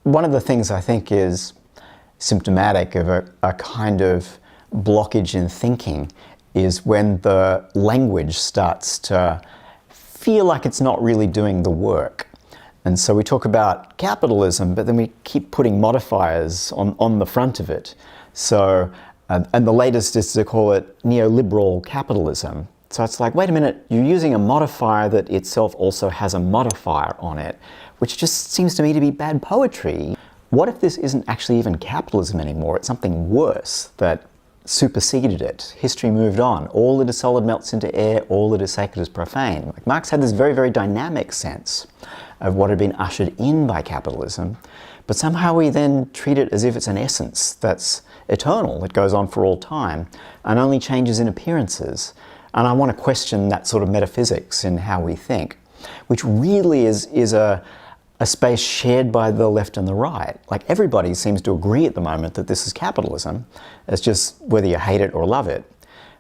one of the things I think is symptomatic of a kind of blockage in thinking is when the language starts to feel like it's not really doing the work. And so we talk about capitalism, but then we keep putting modifiers on the front of it. So, and the latest is to call it neoliberal capitalism. So it's like, wait a minute, you're using a modifier that itself also has a modifier on it, which just seems to me to be bad poetry. What if this isn't actually even capitalism anymore? It's something worse that superseded it. History moved on. All that is solid melts into air, all that is sacred is profane. Like Marx had this very, very dynamic sense of what had been ushered in by capitalism, but somehow we then treat it as if it's an essence that's eternal, that goes on for all time, and only changes in appearances. And I want to question that sort of metaphysics in how we think, which really is a space shared by the left and the right. Like everybody seems to agree at the moment that this is capitalism. It's just whether you hate it or love it.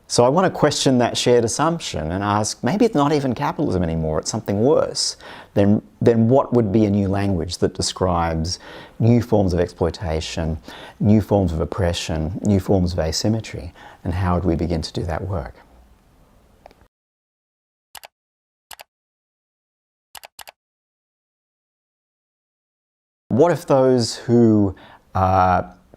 So I want to question that shared assumption and ask, maybe it's not even capitalism anymore, it's something worse. Then what would be a new language that describes new forms of exploitation, new forms of oppression, new forms of asymmetry, and how would we begin to do that work? What if those who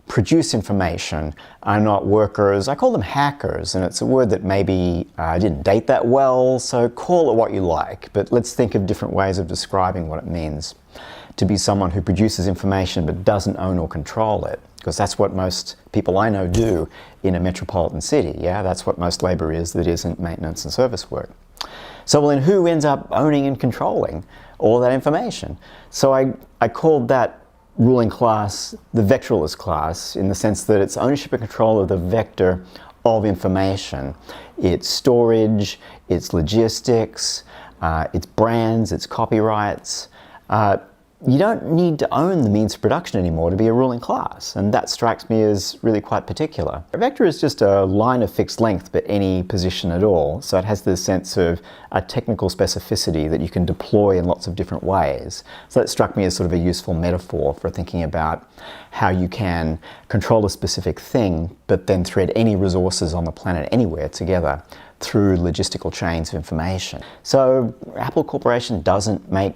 produce information are not workers? I call them hackers, and it's a word that maybe didn't date that well, so call it what you like. But let's think of different ways of describing what it means to be someone who produces information but doesn't own or control it. Because that's what most people I know do in a metropolitan city, yeah? That's what most labor is that isn't maintenance and service work. So well, then who ends up owning and controlling all that information? So I called that ruling class the vectorless class, in the sense that it's ownership and control of the vector of information. Its storage, its logistics, its brands, its copyrights. You don't need to own the means of production anymore to be a ruling class, and that strikes me as really quite particular. A vector is just a line of fixed length, but any position at all, so it has this sense of a technical specificity that you can deploy in lots of different ways. So that struck me as sort of a useful metaphor for thinking about how you can control a specific thing, but then thread any resources on the planet anywhere together through logistical chains of information. So Apple Corporation doesn't make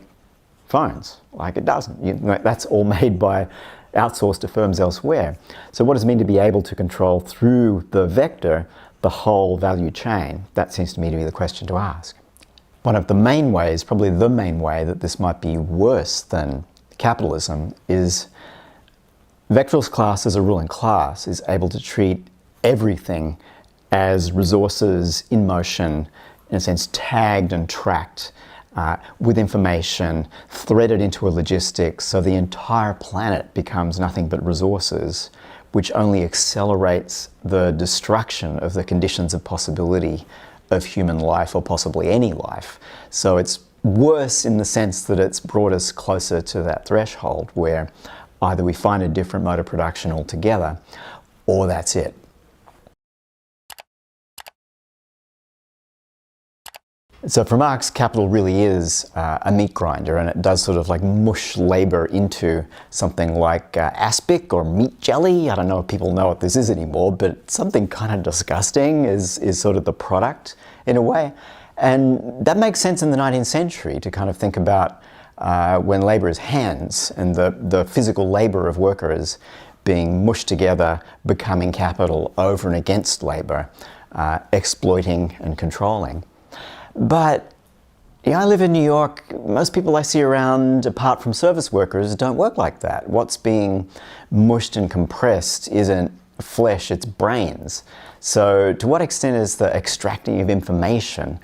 phones, like it doesn't. That's all made by outsourced to firms elsewhere. So what does it mean to be able to control through the vector the whole value chain? That seems to me to be the question to ask. One of the main ways, probably the main way, that this might be worse than capitalism is vectorless class as a ruling class is able to treat everything as resources in motion, in a sense tagged and tracked with information threaded into a logistics, so the entire planet becomes nothing but resources, which only accelerates the destruction of the conditions of possibility of human life, or possibly any life. So it's worse in the sense that it's brought us closer to that threshold where either we find a different mode of production altogether, or that's it. So for Marx, capital really is a meat grinder, and it does sort of like mush labor into something like aspic or meat jelly. I don't know if people know what this is anymore, but something kind of disgusting is sort of the product in a way. And that makes sense in the 19th century to kind of think about when labor is hands and the physical labor of workers being mushed together, becoming capital over and against labor, exploiting and controlling. But I live in New York. Most people I see around, apart from service workers, don't work like that. What's being mushed and compressed isn't flesh, it's brains. So to what extent is the extracting of information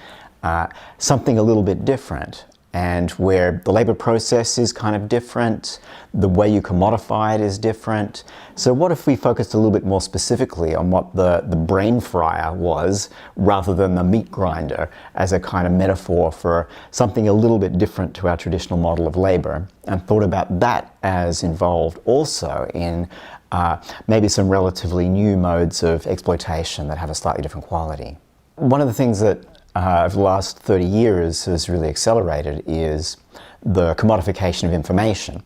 something a little bit different? And where the labor process is kind of different, the way you commodify it is different. So what if we focused a little bit more specifically on what the brain fryer was, rather than the meat grinder, as a kind of metaphor for something a little bit different to our traditional model of labor, and thought about that as involved also in maybe some relatively new modes of exploitation that have a slightly different quality. One of the things that over the last 30 years has really accelerated is the commodification of information.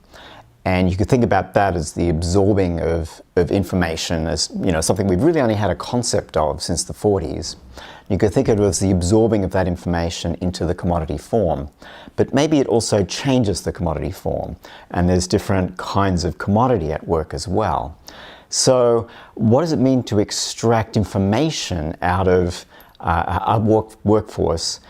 And you could think about that as the absorbing of information as, you know, something we've really only had a concept of since the 40s. You could think of it as the absorbing of that information into the commodity form. But maybe it also changes the commodity form, and there's different kinds of commodity at work as well. So what does it mean to extract information out of our workforce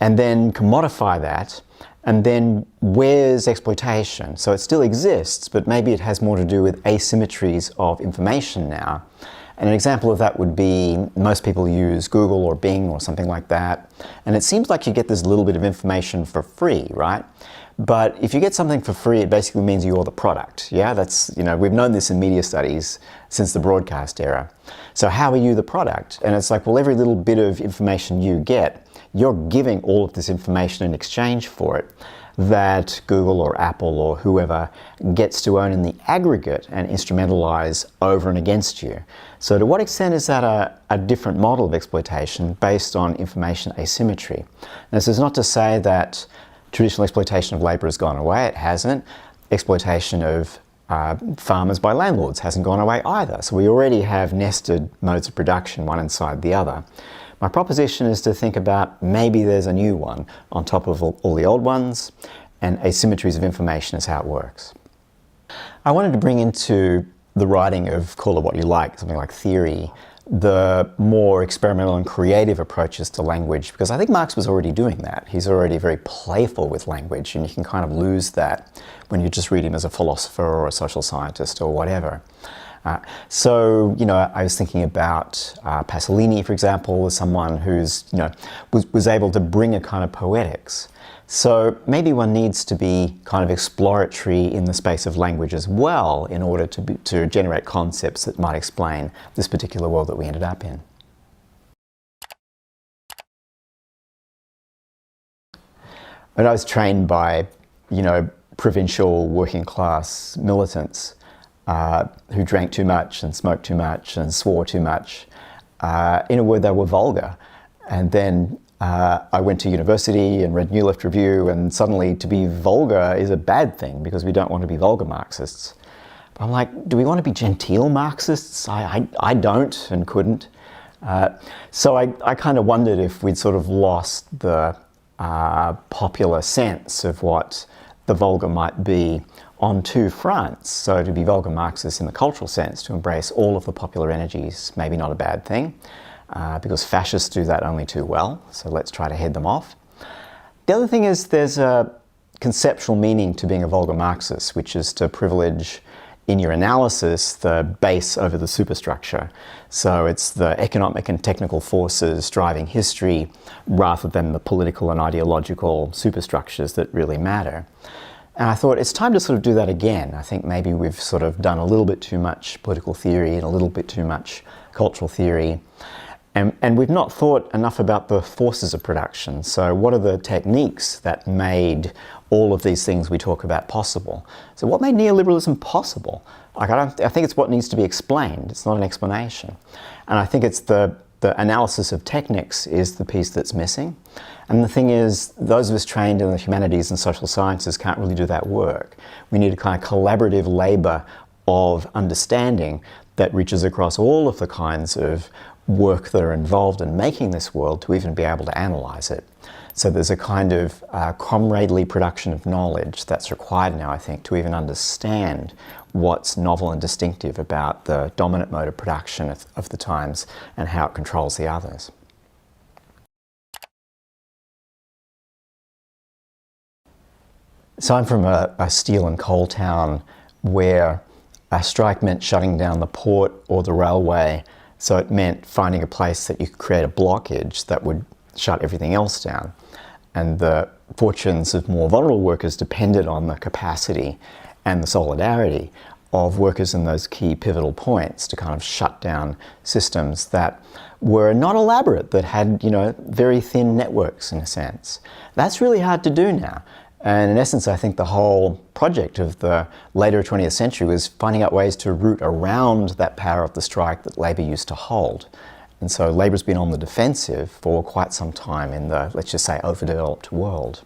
and then commodify that? And then where's exploitation? So it still exists, but maybe it has more to do with asymmetries of information now. And an example of that would be most people use Google or Bing or something like that. And it seems like you get this little bit of information for free, right? But if you get something for free, it basically means you're the product. Yeah, that's, you know, we've known this in media studies since the broadcast era. So how are you the product? And it's like, well, every little bit of information you get, you're giving all of this information in exchange for it that Google or Apple or whoever gets to own in the aggregate and instrumentalize over and against you. So to what extent is that a different model of exploitation based on information asymmetry? Now, this is not to say that traditional exploitation of labour has gone away. It hasn't. Exploitation of farmers by landlords hasn't gone away either. So we already have nested modes of production, one inside the other. My proposition is to think about maybe there's a new one on top of all the old ones, and asymmetries of information is how it works. I wanted to bring into the writing of, call it what you like, something like theory, the more experimental and creative approaches to language, because I think Marx was already doing that. He's already very playful with language, and you can kind of lose that when you just read him as a philosopher or a social scientist or whatever. So, you know, I was thinking about Pasolini, for example, as someone who's, you know, was able to bring a kind of poetics. So maybe one needs to be kind of exploratory in the space of language as well in order to generate concepts that might explain this particular world that we ended up in. When I was trained by, you know, provincial working class militants who drank too much and smoked too much and swore too much, in a word, they were vulgar. And then I went to university and read New Left Review, and suddenly to be vulgar is a bad thing because we don't want to be vulgar Marxists. But I'm like, do we want to be genteel Marxists? I don't and couldn't. So I kind of wondered if we'd sort of lost the popular sense of what the vulgar might be on two fronts. So to be vulgar Marxist in the cultural sense, to embrace all of the popular energies, maybe not a bad thing. Because fascists do that only too well, so let's try to head them off. The other thing is there's a conceptual meaning to being a vulgar Marxist, which is to privilege in your analysis the base over the superstructure. So it's the economic and technical forces driving history rather than the political and ideological superstructures that really matter. And I thought it's time to sort of do that again. I think maybe we've sort of done a little bit too much political theory and a little bit too much cultural theory. And we've not thought enough about the forces of production. So what are the techniques that made all of these things we talk about possible? So what made neoliberalism possible? Like, I think it's what needs to be explained. It's not an explanation. And I think it's the analysis of techniques is the piece that's missing. And the thing is, those of us trained in the humanities and social sciences can't really do that work. We need a kind of collaborative labour of understanding that reaches across all of the kinds of work that are involved in making this world to even be able to analyse it. So there's a kind of comradely production of knowledge that's required now, I think, to even understand what's novel and distinctive about the dominant mode of production of the times and how it controls the others. So I'm from a steel and coal town where a strike meant shutting down the port or the railway. So it meant finding a place that you could create a blockage that would shut everything else down. And the fortunes of more vulnerable workers depended on the capacity and the solidarity of workers in those key pivotal points to kind of shut down systems that were not elaborate, that had, you know, very thin networks in a sense. That's really hard to do now. And in essence, I think the whole project of the later 20th century was finding out ways to route around that power of the strike that labour used to hold. And so labour's been on the defensive for quite some time in the, let's just say, overdeveloped world.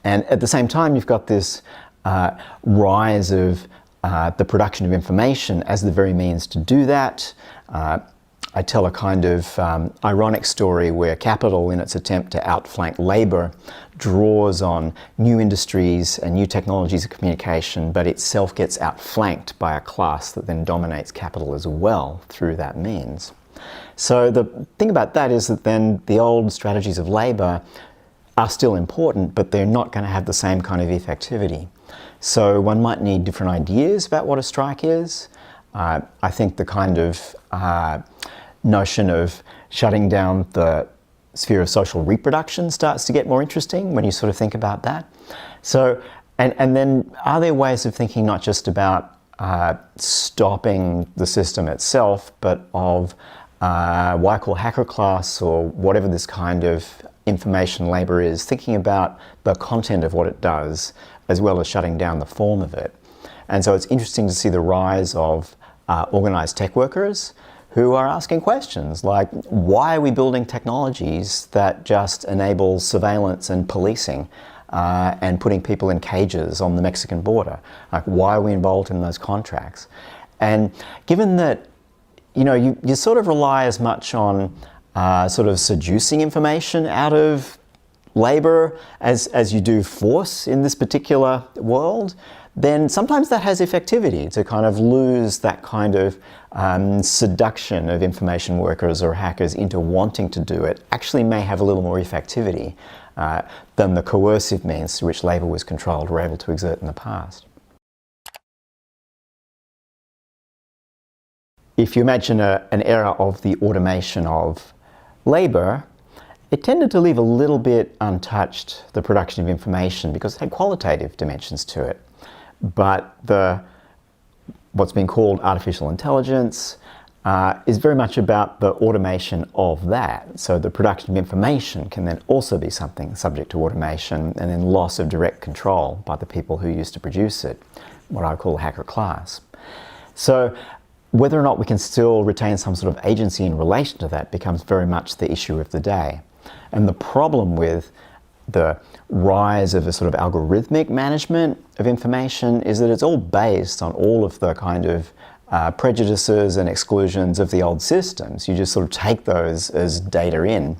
And at the same time, you've got this rise of the production of information as the very means to do that. I tell a kind of ironic story where capital, in its attempt to outflank labour, draws on new industries and new technologies of communication, but itself gets outflanked by a class that then dominates capital as well through that means. So the thing about that is that then the old strategies of labour are still important, but they're not going to have the same kind of effectivity. So one might need different ideas about what a strike is. I think the kind of notion of shutting down the sphere of social reproduction starts to get more interesting when you sort of think about that. So, and then are there ways of thinking not just about stopping the system itself, but of what I call hacker class, or whatever this kind of information labour is, thinking about the content of what it does as well as shutting down the form of it. And so it's interesting to see the rise of organised tech workers who are asking questions like, why are we building technologies that just enable surveillance and policing and putting people in cages on the Mexican border? Like, why are we involved in those contracts? And given that, you know, you sort of rely as much on sort of seducing information out of labour as you do force in this particular world, then sometimes that has effectivity. To kind of lose that kind of seduction of information workers or hackers into wanting to do it actually may have a little more effectivity than the coercive means to which labour was controlled or able to exert in the past. If you imagine an era of the automation of labour, it tended to leave a little bit untouched the production of information because it had qualitative dimensions to it. But what's been called artificial intelligence is very much about the automation of that. So the production of information can then also be something subject to automation, and then loss of direct control by the people who used to produce it, what I call hacker class. So whether or not we can still retain some sort of agency in relation to that becomes very much the issue of the day. And the problem with the rise of a sort of algorithmic management of information is that it's all based on all of the kind of prejudices and exclusions of the old systems. You just sort of take those as data in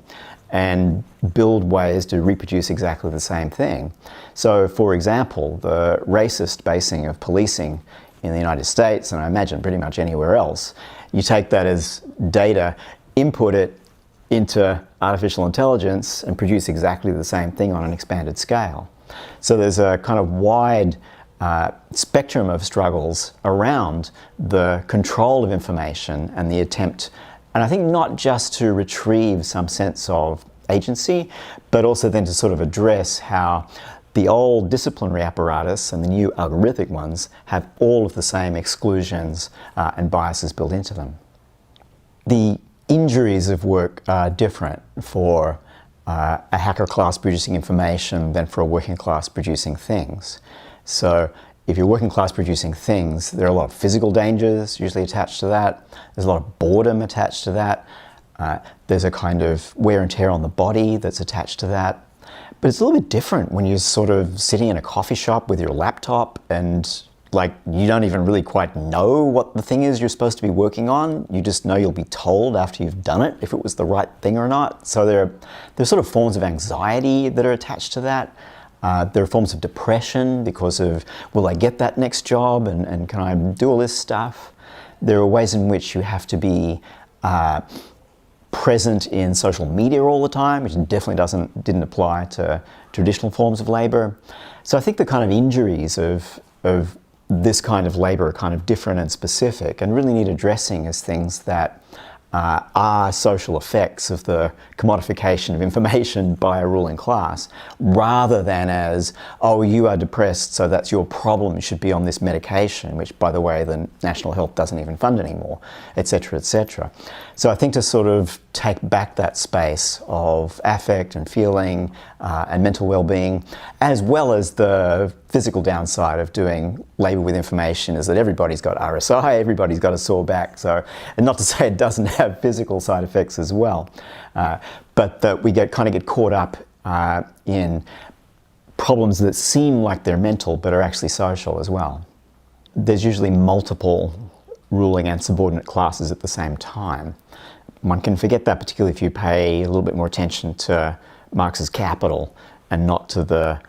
and build ways to reproduce exactly the same thing. So, for example, the racist basing of policing in the United States, and I imagine pretty much anywhere else, you take that as data, input it into artificial intelligence and produce exactly the same thing on an expanded scale. So there's a kind of wide spectrum of struggles around the control of information and the attempt, and I think not just to retrieve some sense of agency, but also then to sort of address how the old disciplinary apparatus and the new algorithmic ones have all of the same exclusions and biases built into them. The injuries of work are different for a hacker class producing information than for a working class producing things. So if you're working class producing things, there are a lot of physical dangers usually attached to that. There's a lot of boredom attached to that. There's a kind of wear and tear on the body that's attached to that. But it's a little bit different when you're sort of sitting in a coffee shop with your laptop and like you don't even really quite know what the thing is you're supposed to be working on. You just know you'll be told after you've done it if it was the right thing or not. So there's sort of forms of anxiety that are attached to that. There are forms of depression because of, will I get that next job and can I do all this stuff? There are ways in which you have to be present in social media all the time, which definitely didn't apply to traditional forms of labour. So I think the kind of injuries of this kind of labour are kind of different and specific and really need addressing as things that are social effects of the commodification of information by a ruling class, rather than as, oh, you are depressed, so that's your problem, you should be on this medication, which, by the way, the National Health doesn't even fund anymore, etc., etc. So I think to sort of take back that space of affect and feeling and mental well-being, as well as the physical downside of doing labour with information, is that everybody's got RSI, everybody's got a sore back. So, and not to say it doesn't have physical side effects as well, but that we kind of get caught up in problems that seem like they're mental but are actually social as well. There's usually multiple ruling and subordinate classes at the same time. One can forget that, particularly if you pay a little bit more attention to Marx's Capital and not to the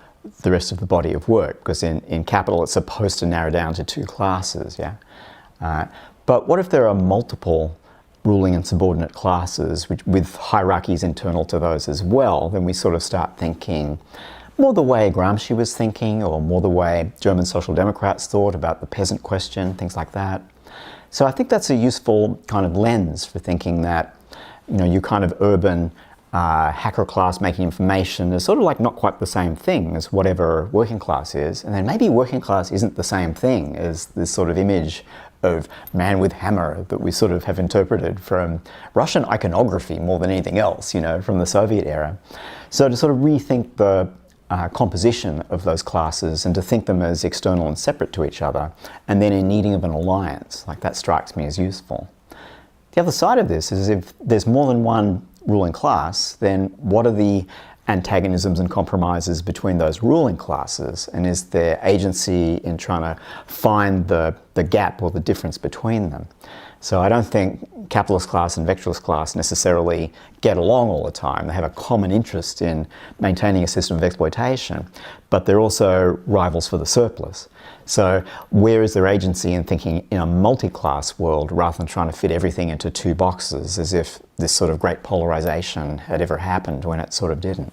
rest of the body of work, because in Capital it's supposed to narrow down to two classes, yeah? But what if there are multiple ruling and subordinate classes with hierarchies internal to those as well? Then we sort of start thinking more the way Gramsci was thinking, or more the way German Social Democrats thought about the peasant question, things like that. So I think that's a useful kind of lens for thinking that, you know, you kind of urban hacker class making information is sort of like not quite the same thing as whatever working class is. And then maybe working class isn't the same thing as this sort of image of man with hammer that we sort of have interpreted from Russian iconography more than anything else, you know, from the Soviet era. So to sort of rethink the composition of those classes and to think them as external and separate to each other, and then in needing of an alliance, like that strikes me as useful. The other side of this is if there's more than one ruling class, then what are the antagonisms and compromises between those ruling classes, and is there agency in trying to find the gap or the difference between them? So I don't think capitalist class and vectorist class necessarily get along all the time. They have a common interest in maintaining a system of exploitation, but they're also rivals for the surplus. So where is their agency in thinking in a multi-class world rather than trying to fit everything into two boxes, as if this sort of great polarization had ever happened when it sort of didn't?